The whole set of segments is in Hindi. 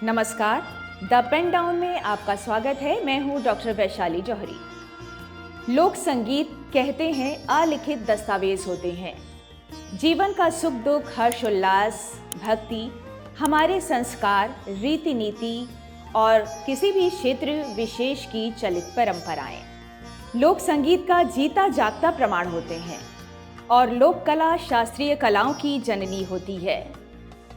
नमस्कार, द पेन डाउन में आपका स्वागत है। मैं हूं डॉक्टर वैशाली जौहरी। लोक संगीत कहते हैं अलिखित दस्तावेज होते हैं। जीवन का सुख दुख, हर्ष उल्लास, भक्ति, हमारे संस्कार, रीति नीति और किसी भी क्षेत्र विशेष की चलित परंपराएं लोक संगीत का जीता जागता प्रमाण होते हैं और लोक कला शास्त्रीय कलाओं की जननी होती है।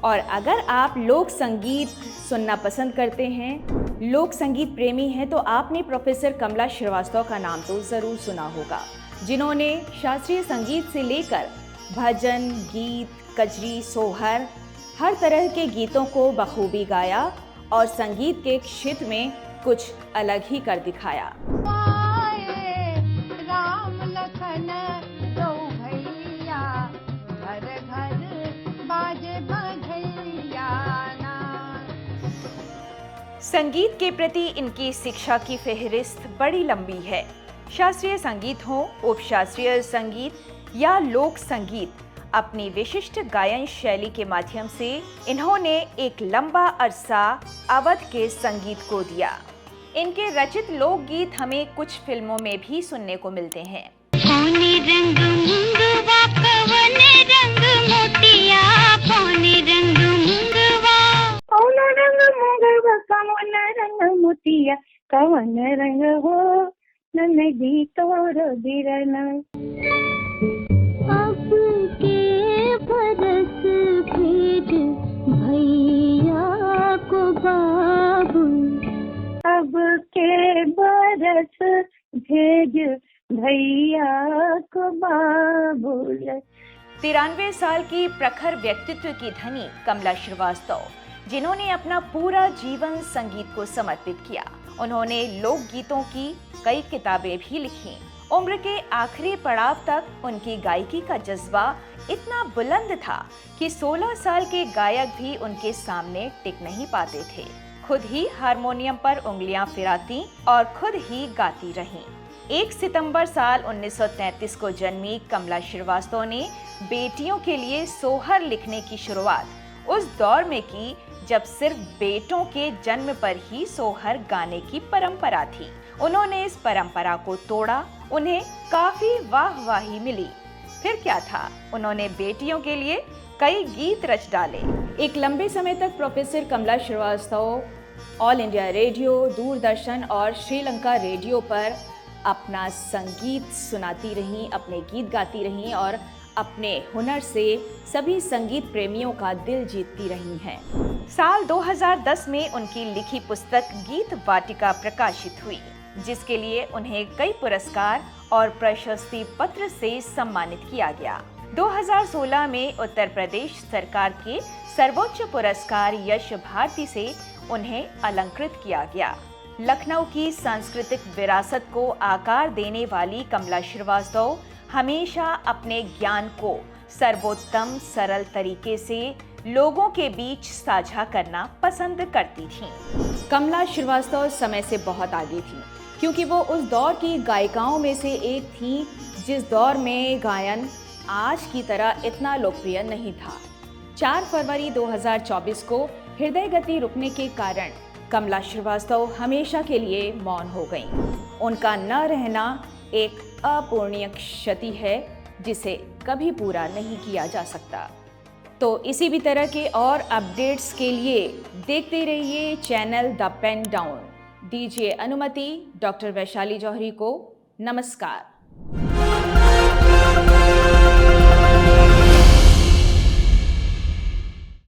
और अगर आप लोक संगीत सुनना पसंद करते हैं, लोक संगीत प्रेमी हैं, तो आपने प्रोफेसर कमला श्रीवास्तव का नाम तो ज़रूर सुना होगा, जिन्होंने शास्त्रीय संगीत से लेकर भजन, गीत, कजरी, सोहर, हर तरह के गीतों को बखूबी गाया और संगीत के क्षेत्र में कुछ अलग ही कर दिखाया। संगीत के प्रति इनकी शिक्षा की फेहरिस्त बड़ी लंबी है। शास्त्रीय संगीत हो, उपशास्त्रीय संगीत या लोक संगीत, अपनी विशिष्ट गायन शैली के माध्यम से इन्होंने एक लंबा अरसा अवध के संगीत को दिया। इनके रचित लोकगीत हमें कुछ फिल्मों में भी सुनने को मिलते हैं। कवन रंग हो नदी तोर बिरन, अब के बरस भेज भैया को बाबू, अब के बरस भेज भैया को बाबुल। 93 साल की प्रखर व्यक्तित्व की धनी कमला श्रीवास्तव, जिन्होंने अपना पूरा जीवन संगीत को समर्पित किया। उन्होंने लोकगीतों की कई किताबें भी लिखी। उम्र के आखिरी पड़ाव तक उनकी गायकी का जज्बा इतना बुलंद था कि 16 साल के गायक भी उनके सामने टिक नहीं पाते थे। खुद ही हारमोनियम पर उंगलियां फिराती और खुद ही गाती रहीं। 1 सितंबर साल 1933 को जन्मी कमला श्रीवास्तव ने बेटियों के लिए सोहर लिखने की शुरुआत उस दौर में की जब सिर्फ बेटों के जन्म पर ही सोहर गाने की परंपरा थी। उन्होंने इस परंपरा को तोड़ा, उन्हें काफी वाहवाही मिली। फिर क्या था, उन्होंने बेटियों के लिए कई गीत रच डाले। एक लंबे समय तक professor Kamla Srivastava all India radio, Doordarshan और श्रीलंका रेडियो पर अपना संगीत सुनाती रहीं, अपने गीत गाती रहीं और अपने हुनर से सभी संगीत प्रेमियों का दिल जीतती रही हैं। साल 2010 में उनकी लिखी पुस्तक गीत वाटिका प्रकाशित हुई, जिसके लिए उन्हें कई पुरस्कार और प्रशस्ति पत्र से सम्मानित किया गया। 2016 में उत्तर प्रदेश सरकार के सर्वोच्च पुरस्कार यश भारती से उन्हें अलंकृत किया गया। लखनऊ की सांस्कृतिक विरासत को आकार देने वाली कमला श्रीवास्तव हमेशा अपने ज्ञान को सर्वोत्तम सरल तरीके से लोगों के बीच साझा करना पसंद करती थीं। कमला श्रीवास्तव समय से बहुत आगे थी, क्योंकि वो उस दौर की गायिकाओं में से एक थी जिस दौर में गायन आज की तरह इतना लोकप्रिय नहीं था। 4 फरवरी 2024 को हृदय गति रुकने के कारण कमला श्रीवास्तव हमेशा के लिए मौन हो गईं। उनका न रहना एक अपूर्णीय क्षति है जिसे कभी पूरा नहीं किया जा सकता। तो इसी भी तरह के और अपडेट्स के लिए देखते रहिए चैनल द पेन डाउन। दीजिए अनुमति डॉक्टर वैशाली जौहरी को नमस्कार।